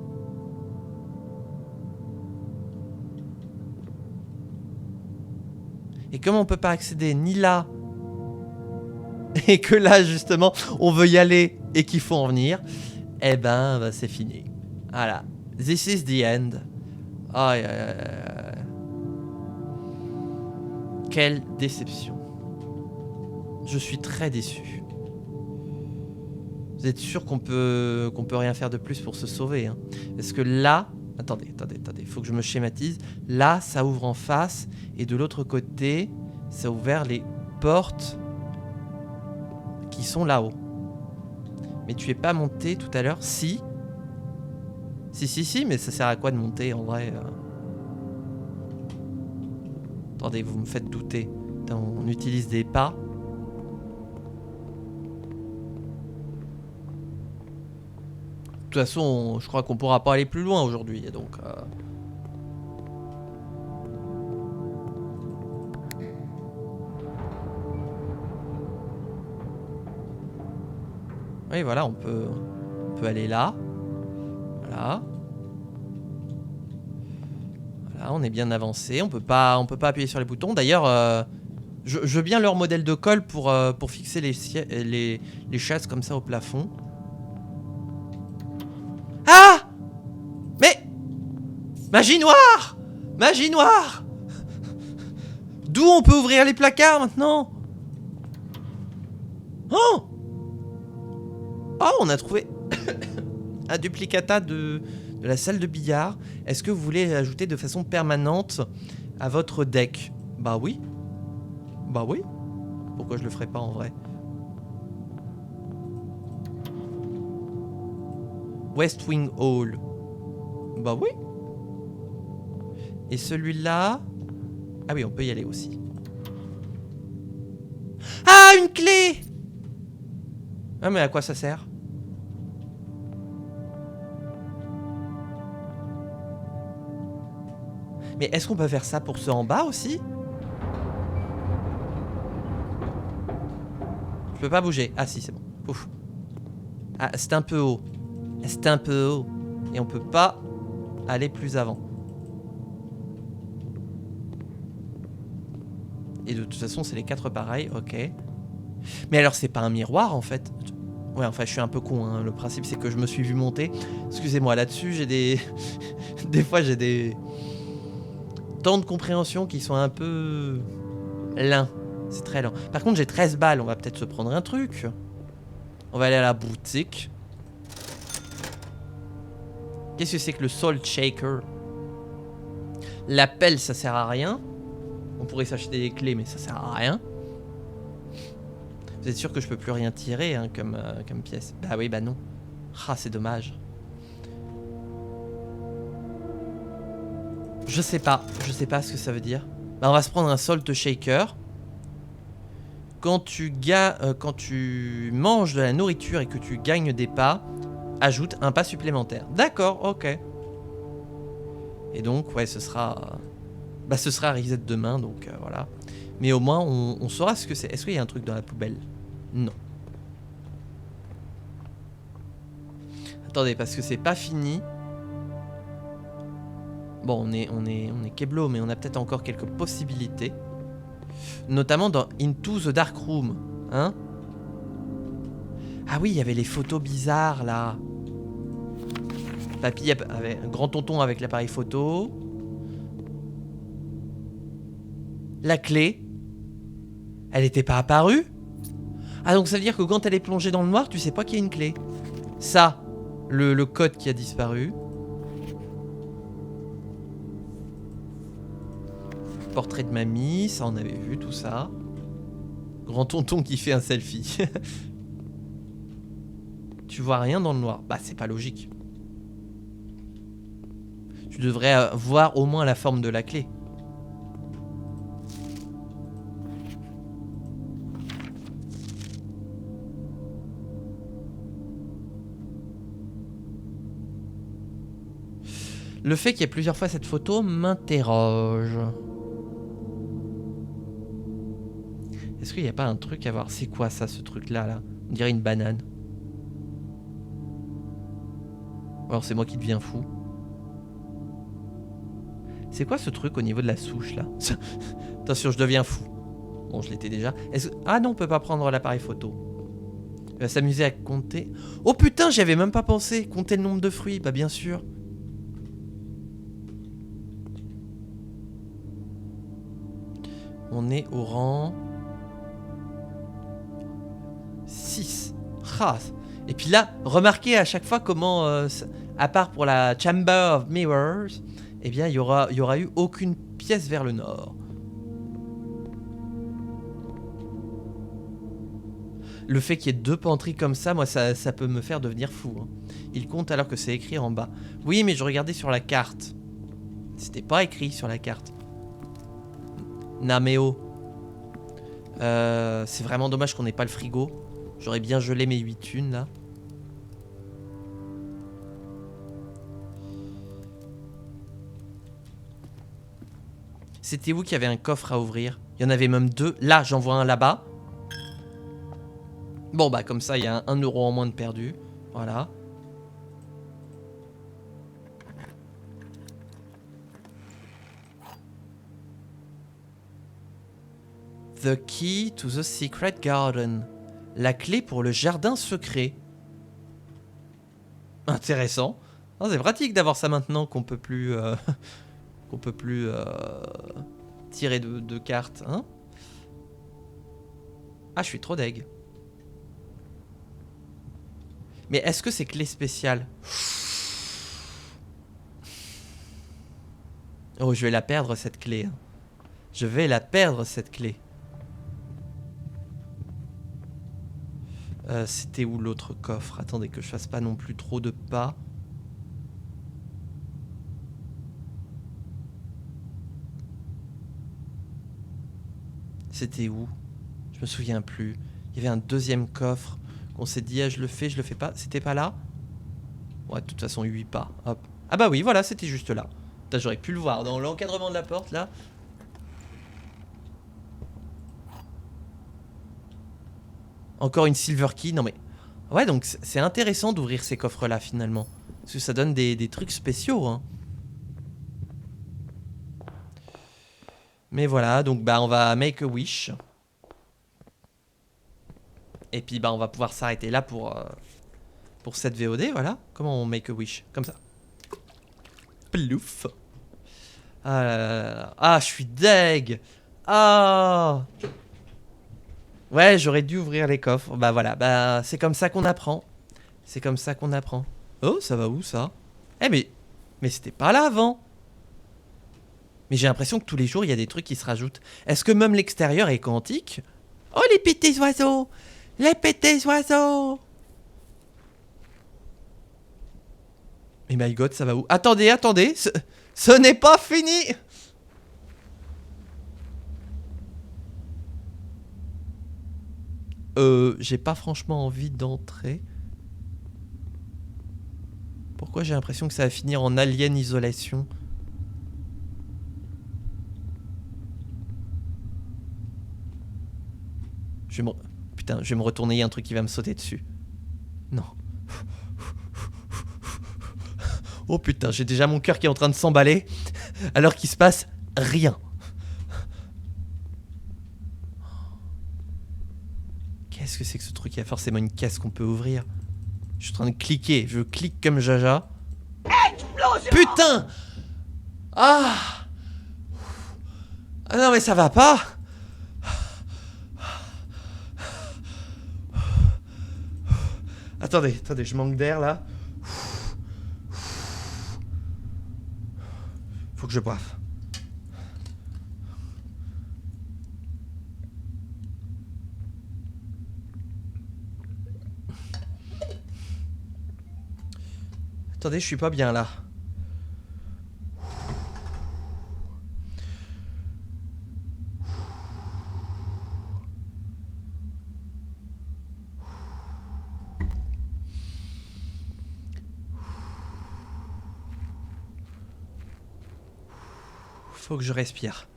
Et comme on peut pas accéder ni là, et que là justement on veut y aller et qu'il faut en venir, eh ben bah, c'est fini. Voilà. This is the end. Aïe, aïe, aïe, aïe. Quelle déception. Je suis très déçu. Vous êtes sûr qu'on peut rien faire de plus pour se sauver, hein? Parce que là... Attendez. Faut que je me schématise. Là, ça ouvre en face. Et de l'autre côté, ça a ouvert les portes qui sont là-haut. Mais tu es pas monté tout à l'heure? Si. Si, mais ça sert à quoi de monter en vrai? Attendez, vous me faites douter. Attends, on utilise des pas. De toute façon, je crois qu'on pourra pas aller plus loin aujourd'hui, donc... Oui, voilà, on peut aller là. Voilà. Voilà, on est bien avancé. On peut pas appuyer sur les boutons. D'ailleurs, je veux bien leur modèle de colle pour fixer les chaises comme ça au plafond. Ah! Mais... Magie noire! Magie noire! D'où on peut ouvrir les placards maintenant? Oh! Oh, on a trouvé un duplicata de la salle de billard. Est-ce que vous voulez l'ajouter de façon permanente à votre deck? Bah oui. Bah oui. Pourquoi je le ferais pas en vrai? West Wing Hall. Bah oui. Et celui-là... Ah oui, on peut y aller aussi. Ah, une clé! Ah, mais à quoi ça sert? Mais est-ce qu'on peut faire ça pour ceux en bas aussi? Je peux pas bouger. Ah si, c'est bon. Ouf. Ah, c'est un peu haut. C'est un peu haut. Et on peut pas aller plus avant. Et de toute façon, c'est les 4 pareils. Ok. Mais alors, c'est pas un miroir, en fait. Ouais, enfin, je suis un peu con, hein. Le principe, c'est que je me suis vu monter. Excusez-moi, là-dessus, j'ai des... des fois, j'ai des... temps de compréhension qui sont un peu... lents. C'est très lent. Par contre, j'ai 13 balles. On va peut-être se prendre un truc. On va aller à la boutique. Qu'est-ce que c'est que le Salt Shaker? La pelle, ça sert à rien. On pourrait s'acheter des clés, mais ça sert à rien. Vous êtes sûr que je peux plus rien tirer, hein, comme pièce? Bah oui, bah non. Ah, c'est dommage. Je sais pas ce que ça veut dire. Bah, on va se prendre un Salt Shaker. Quand tu manges de la nourriture et que tu gagnes des pas, ajoute un pas supplémentaire. D'accord, ok. Et donc, ouais, ce sera reset demain, donc voilà. Mais au moins, on saura ce que c'est. Est-ce qu'il y a un truc dans la poubelle? Non. Attendez, parce que c'est pas fini. Bon, on est Keblo, mais on a peut-être encore quelques possibilités. Notamment dans Into the Dark Room. Hein? Ah oui, il y avait les photos bizarres, là. Papy avait un grand tonton avec l'appareil photo. La clé. Elle était pas apparue? Ah, donc ça veut dire que quand elle est plongée dans le noir, tu sais pas qu'il y a une clé. Ça, le code qui a disparu. Portrait de mamie, ça on avait vu tout ça. Grand tonton qui fait un selfie. Tu vois rien dans le noir? Bah c'est pas logique. Tu devrais voir au moins la forme de la clé. Le fait qu'il y ait plusieurs fois cette photo m'interroge. Est-ce qu'il n'y a pas un truc à voir? C'est quoi ça, ce truc-là, là? On dirait une banane. Ou alors c'est moi qui deviens fou. C'est quoi ce truc au niveau de la souche, là? Attention, je deviens fou. Bon, je l'étais déjà. Ah non, on peut pas prendre l'appareil photo. Il va s'amuser à compter. Oh putain, j'y avais même pas pensé. Compter le nombre de fruits, bah bien sûr. On est au rang 6. Ah. Et puis là, remarquez à chaque fois comment, à part pour la Chamber of Mirrors, eh bien, il y aura eu aucune pièce vers le nord. Le fait qu'il y ait 2 penderies comme ça, moi, ça peut me faire devenir fou. Hein. Il compte alors que c'est écrit en bas. Oui, mais je regardais sur la carte. C'était pas écrit sur la carte. Nameo. C'est vraiment dommage qu'on n'ait pas le frigo. J'aurais bien gelé mes 8 thunes, là. C'était où qu'il y avait un coffre à ouvrir? Il y en avait même 2. Là, j'en vois un là-bas. Bon, bah, comme ça, il y a 1 euro en moins de perdu. Voilà. The key to the secret garden. La clé pour le jardin secret. Intéressant. Oh, c'est pratique d'avoir ça maintenant qu'on peut plus... qu'on peut plus tirer de cartes, hein. Ah, je suis trop deg. Mais est-ce que c'est clé spéciale? Oh, je vais la perdre cette clé. Hein. Je vais la perdre cette clé. C'était où l'autre coffre? Attendez que je fasse pas non plus trop de pas. C'était où? Je me souviens plus. Il y avait un deuxième coffre qu'on s'est dit, ah, je le fais pas. C'était pas là? Ouais, de toute façon, 8 pas. Hop. Ah bah oui, voilà, c'était juste là. J'aurais pu le voir dans l'encadrement de la porte, là. Encore une silver key, non mais... Ouais, donc c'est intéressant d'ouvrir ces coffres-là, finalement. Parce que ça donne des trucs spéciaux, hein. Mais voilà, donc bah on va make a wish. Et puis bah on va pouvoir s'arrêter là pour cette VOD, voilà. Comment on make a wish? Comme ça. Plouf. Ah là là là là. Ah, je suis deg. Ah. Ouais, j'aurais dû ouvrir les coffres. Bah voilà, bah c'est comme ça qu'on apprend. C'est comme ça qu'on apprend. Oh, ça va où ça? Eh mais c'était pas là avant. Mais j'ai l'impression que tous les jours il y a des trucs qui se rajoutent. Est-ce que même l'extérieur est quantique? Oh les petits oiseaux! Les petits oiseaux! Mais my god, ça va où? Attendez, attendez, ce n'est pas fini! J'ai pas franchement envie d'entrer. Pourquoi j'ai l'impression que ça va finir en alien isolation? Putain, je vais me retourner, il y a un truc qui va me sauter dessus. Non. Oh putain, j'ai déjà mon cœur qui est en train de s'emballer, alors qu'il se passe rien. Qu'est-ce que c'est que ce truc? Il y a forcément une caisse qu'on peut ouvrir. Je suis en train de cliquer, je clique comme Jaja. Explosion! Putain! Ah! Ah non mais ça va pas! Attendez, attendez, je manque d'air là. Faut que je boive. Attendez, je suis pas bien là. Faut que je respire.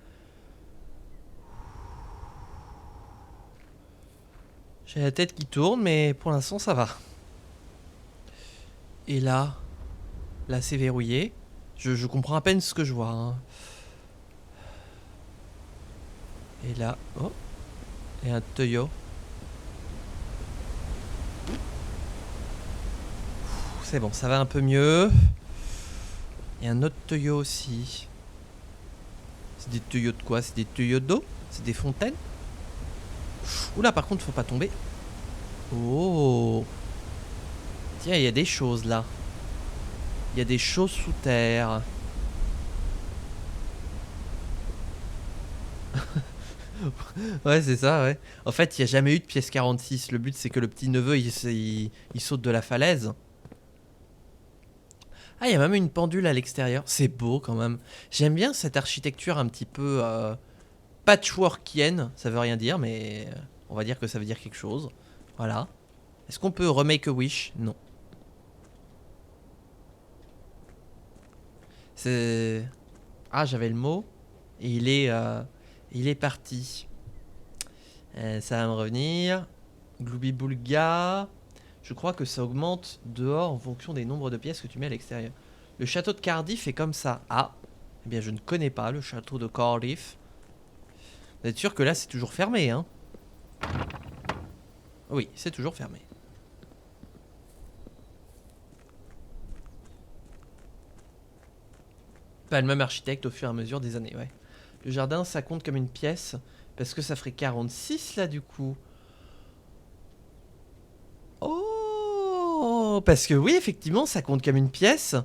J'ai la tête qui tourne, mais pour l'instant, ça va. Et là, c'est verrouillé. Je comprends à peine ce que je vois. Hein. Et là, oh, et un tuyau. C'est bon, ça va un peu mieux. Et un autre tuyau aussi. C'est des tuyaux de quoi? C'est des tuyaux d'eau? C'est des fontaines? Oula, par contre, faut pas tomber. Oh. Tiens, il y a des choses là. Il y a des choses sous terre. Ouais, c'est ça, ouais. En fait, il n'y a jamais eu de pièce 46. Le but, c'est que le petit neveu, il saute de la falaise. Ah, il y a même une pendule à l'extérieur. C'est beau quand même. J'aime bien cette architecture un petit peu patchworkienne. Ça veut rien dire, mais on va dire que ça veut dire quelque chose. Voilà. Est-ce qu'on peut remake a wish? Non. C'est... Ah, j'avais le mot. Et il est parti. Ça va me revenir. Glooby-Boulga. Je crois que ça augmente dehors en fonction des nombres de pièces que tu mets à l'extérieur. Le château de Cardiff est comme ça. Ah, eh bien je ne connais pas le château de Cardiff. Vous êtes sûr que là c'est toujours fermé, hein? Oui, c'est toujours fermé. Pas le même architecte au fur et à mesure des années, ouais. Le jardin, ça compte comme une pièce. Parce que ça ferait 46 là du coup. Oh, parce que oui, effectivement, ça compte comme une pièce.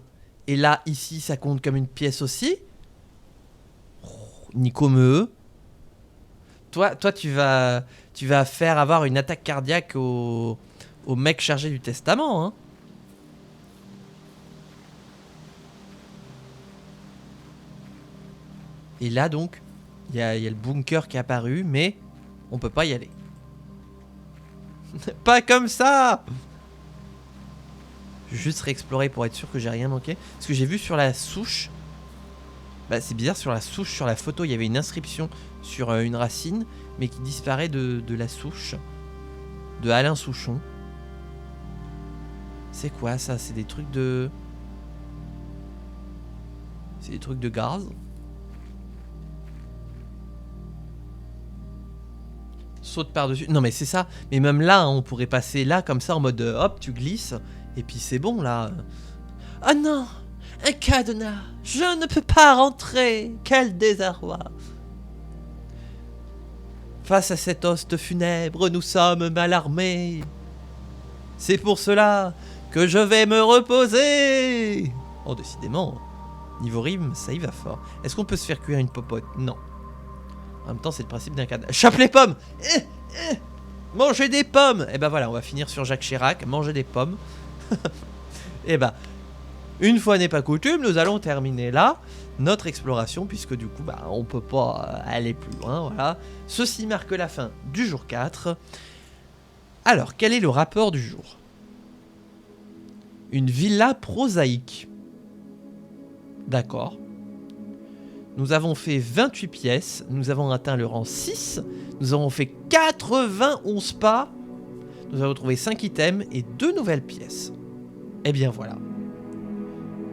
Et là, ici, ça compte comme une pièce aussi. Oh, Nico Meux. Toi, tu vas faire avoir une attaque cardiaque au mec chargé du testament, hein. Et là, donc, il y a le bunker qui est apparu, mais on peut pas y aller. Pas comme ça! Je vais juste réexplorer pour être sûr que j'ai rien manqué. Parce que j'ai vu sur la souche. Bah, c'est bizarre, sur la souche, sur la photo, il y avait une inscription sur une racine, mais qui disparaît de la souche. De Alain Souchon. C'est quoi ça? C'est des trucs de. C'est des trucs de gaz. Saute par-dessus. Non, mais c'est ça. Mais même là, hein, on pourrait passer là, comme ça, en mode hop, tu glisses. Et puis c'est bon là. Oh non! Un cadenas! Je ne peux pas rentrer! Quel désarroi! Face à cet hoste funèbre, nous sommes mal armés. C'est pour cela que je vais me reposer! Oh, décidément, niveau rime, ça y va fort. Est-ce qu'on peut se faire cuire une popote? Non. En même temps, c'est le principe d'un cadenas. Chope les pommes! Manger des pommes! Et ben voilà, on va finir sur Jacques Chirac. Manger des pommes. Et bah, une fois n'est pas coutume, nous allons terminer là notre exploration, puisque du coup, bah, on peut pas aller plus loin, voilà. Ceci marque la fin du jour 4. Alors, quel est le rapport du jour? Une villa prosaïque. D'accord. Nous avons fait 28 pièces, nous avons atteint le rang 6, nous avons fait 91 pas, nous avons trouvé 5 items et 2 nouvelles pièces. Et bien voilà.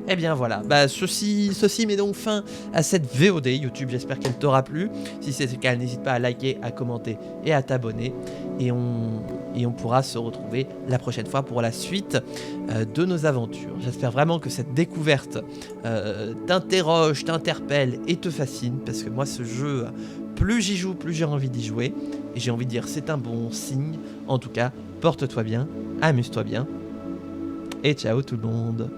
Et bien voilà, bah ceci met donc fin à cette VOD YouTube, j'espère qu'elle t'aura plu. Si c'est le cas, n'hésite pas à liker, à commenter et à t'abonner. Et on pourra se retrouver la prochaine fois pour la suite de nos aventures. J'espère vraiment que cette découverte t'interroge, t'interpelle et te fascine. Parce que moi ce jeu, plus j'y joue, plus j'ai envie d'y jouer. Et j'ai envie de dire c'est un bon signe. En tout cas, porte-toi bien, amuse-toi bien. Et ciao tout le monde.